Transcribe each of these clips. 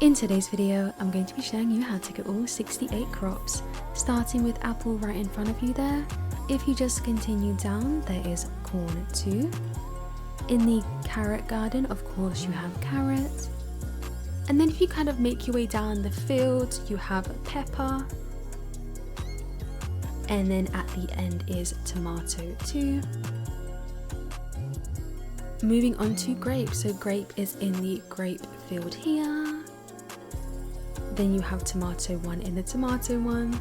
In today's video, I'm going to be showing you how to get all 68 crops, starting with apple right in front of you there. If you just continue down, there is corn too. In the carrot garden, of course, you have carrot. And then if you kind of make your way down the field, you have pepper. And then at the end is tomato too. Moving on to grape, so grape is in the grape field here. Then you have tomato one in the tomato one.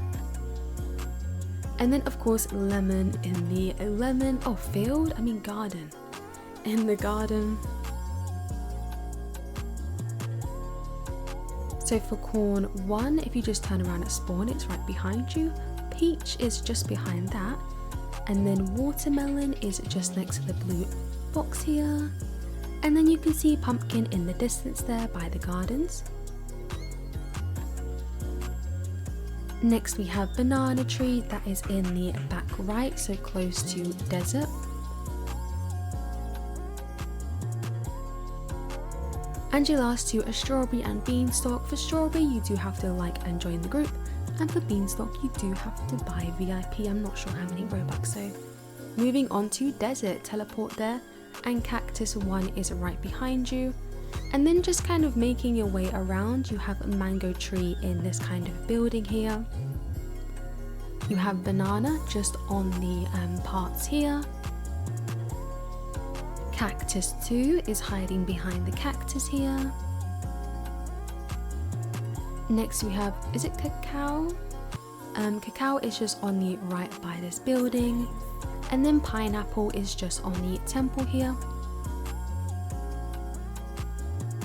And then of course lemon in the garden. In the garden. So for corn 1, if you just turn around at spawn, it's right behind you. Peach is just behind that. And then watermelon is just next to the blue box here. And then you can see pumpkin in the distance there by the gardens. Next we have banana tree, that is in the back right, so close to desert. And your last two are strawberry and beanstalk. For strawberry you do have to like and join the group, and for beanstalk you do have to buy VIP. I'm not sure how many Robux. So moving on to desert, teleport there, and cactus 1 is right behind you. And then just kind of making your way around, you have a mango tree in this kind of building here. You have banana just on the parts here. Cactus 2 is hiding behind the cactus here. Next we have, is it cacao? Cacao is just on the right by this building. And then pineapple is just on the temple here.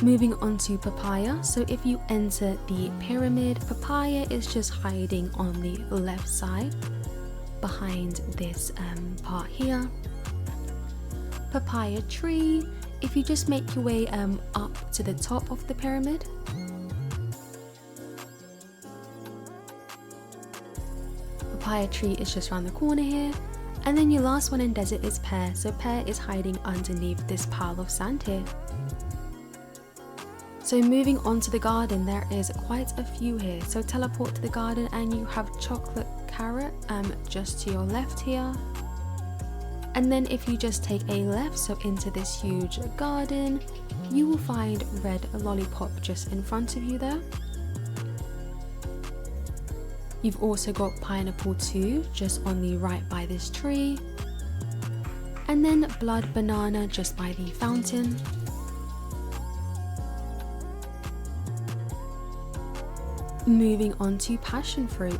Moving on to papaya, so if you enter the pyramid, papaya is just hiding on the left side behind this part here. Papaya tree, if you just make your way up to the top of the pyramid. Papaya tree is just around the corner here. And then your last one in desert is pear, so pear is hiding underneath this pile of sand here. So moving on to the garden, there is quite a few here. So teleport to the garden and you have chocolate carrot just to your left here. And then if you just take a left, so into this huge garden, you will find red lollipop just in front of you there. You've also got pineapple 2 just on the right by this tree. And then blood banana just by the fountain. Moving on to passion fruit,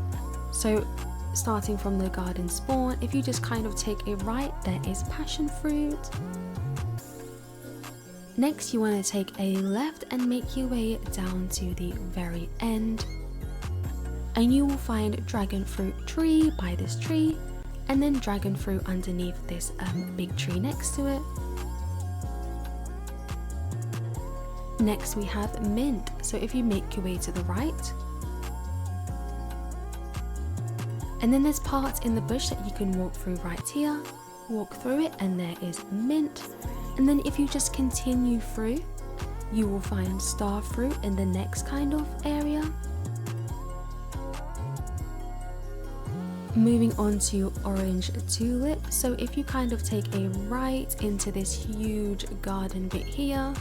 so starting from the garden spawn, if you just kind of take a right, there is passion fruit. Next you want to take a left and make your way down to the very end, and you will find dragon fruit tree by this tree, and then dragon fruit underneath this big tree next to it. Next we have mint, so if you make your way to the right, and then there's parts in the bush that you can walk through right here. Walk through it and there is mint. And then if you just continue through, you will find starfruit in the next kind of area. Moving on to orange tulip. So if you kind of take a right into this huge garden bit here,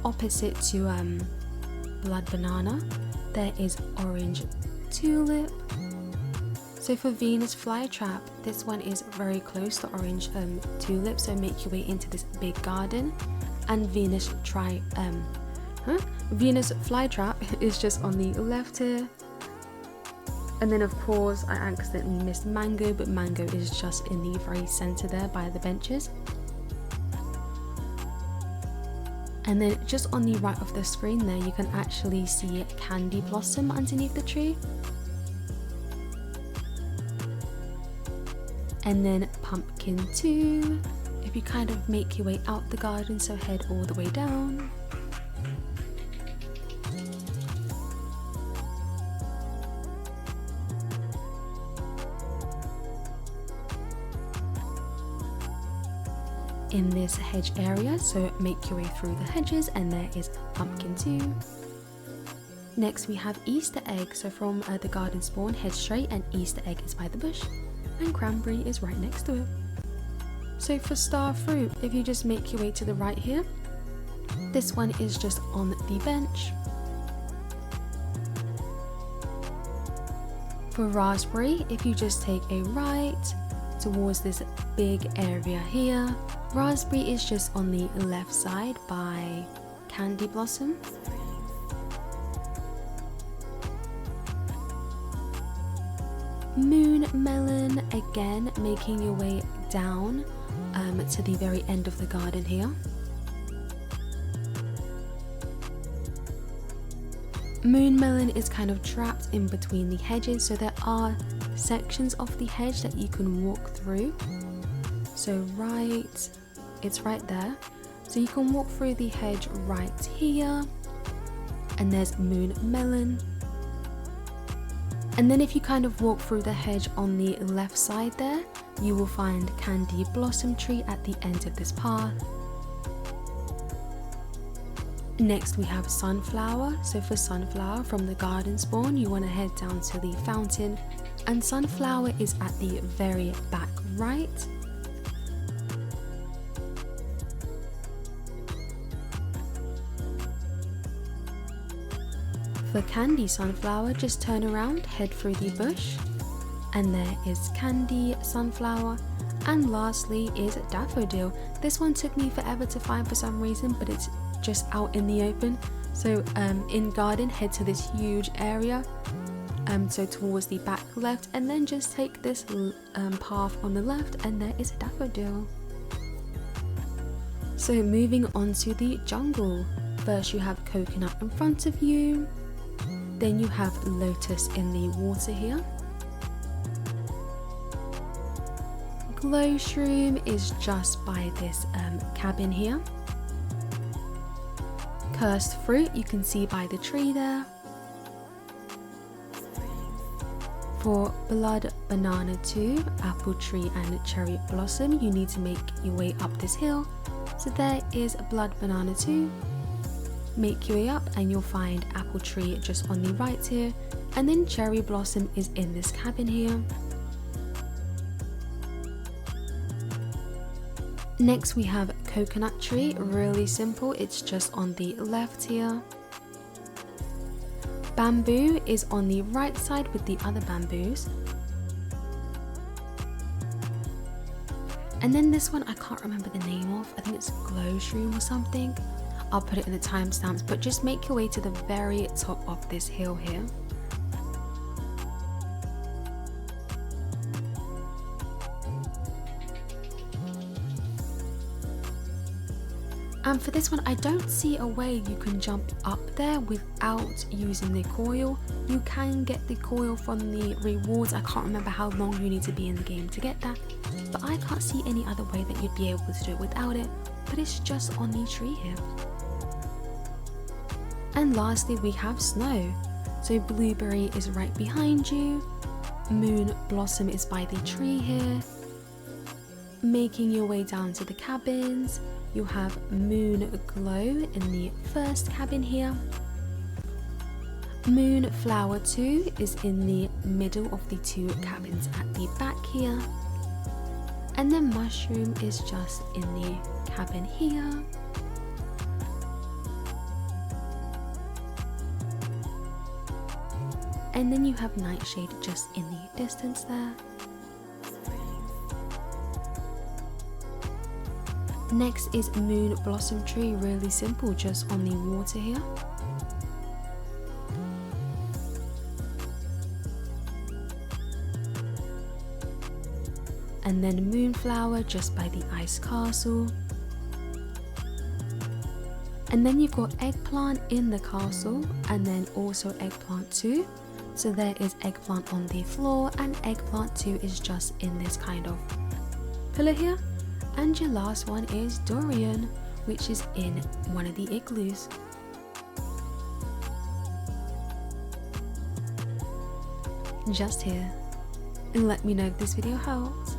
opposite to blood banana, there is orange tulip. So for Venus flytrap, this one is very close to orange tulip, so make your way into this big garden. And Venus flytrap is just on the left here. And then of course I accidentally missed mango, but mango is just in the very center there by the benches. And then just on the right of the screen there, you can actually see candy blossom underneath the tree. And then pumpkin 2, if you kind of make your way out the garden, so head all the way down. In this hedge area, so make your way through the hedges, and there is pumpkin 2. Next we have Easter egg, so from the garden spawn head straight and Easter egg is by the bush and cranberry is right next to it. So for Starfruit, if you just make your way to the right here, this one is just on the bench. For raspberry, if you just take a right towards this big area here, raspberry is just on the left side by Candy Blossom. Moon melon, again making your way down to the very end of the garden here. Moon melon is kind of trapped in between the hedges, so there are sections of the hedge that you can walk through. So it's right there. So you can walk through the hedge right here, and there's moon melon. And then if you kind of walk through the hedge on the left side there, you will find Candy Blossom Tree at the end of this path. Next we have sunflower. So for sunflower, from the garden spawn you want to head down to the fountain, and sunflower is at the very back right. For candy sunflower, just turn around, head through the bush, and there is candy sunflower. And lastly is daffodil. This one took me forever to find for some reason, but it's just out in the open. So in garden, head to this huge area, so towards the back left, and then just take this path on the left, and there is a daffodil. So moving on to the jungle. First you have coconut in front of you, then you have lotus in the water here. Glowshroom is just by this cabin here. Cursed fruit you can see by the tree there. For blood banana 2, apple tree and cherry blossom, you need to make your way up this hill. So there is blood banana 2. Make your way up and you'll find apple tree just on the right here, and then cherry blossom is in this cabin here. Next we have coconut tree, really simple, it's just on the left here. Bamboo is on the right side with the other bamboos. And then this one I can't remember the name of, I think it's Glowshroom or something. I'll put it in the timestamps, but just make your way to the very top of this hill here. And for this one, I don't see a way you can jump up there without using the coil. You can get the coil from the rewards. I can't remember how long you need to be in the game to get that, but I can't see any other way that you'd be able to do it without it, but it's just on the tree here. And lastly we have snow. So blueberry is right behind you, moon blossom is by the tree here. Making your way down to the cabins, you have moon glow in the first cabin here. Moonflower 2 is in the middle of the two cabins at the back here. And then mushroom is just in the cabin here. And then you have Nightshade just in the distance there. Next is Moon Blossom Tree, really simple, just on the water here. And then Moonflower just by the Ice Castle. And then you've got Eggplant in the castle, and then also Eggplant 2. So there is Eggplant on the floor, and Eggplant 2 is just in this kind of pillar here. And your last one is Durian, which is in one of the igloos. Just here. And let me know if this video helped.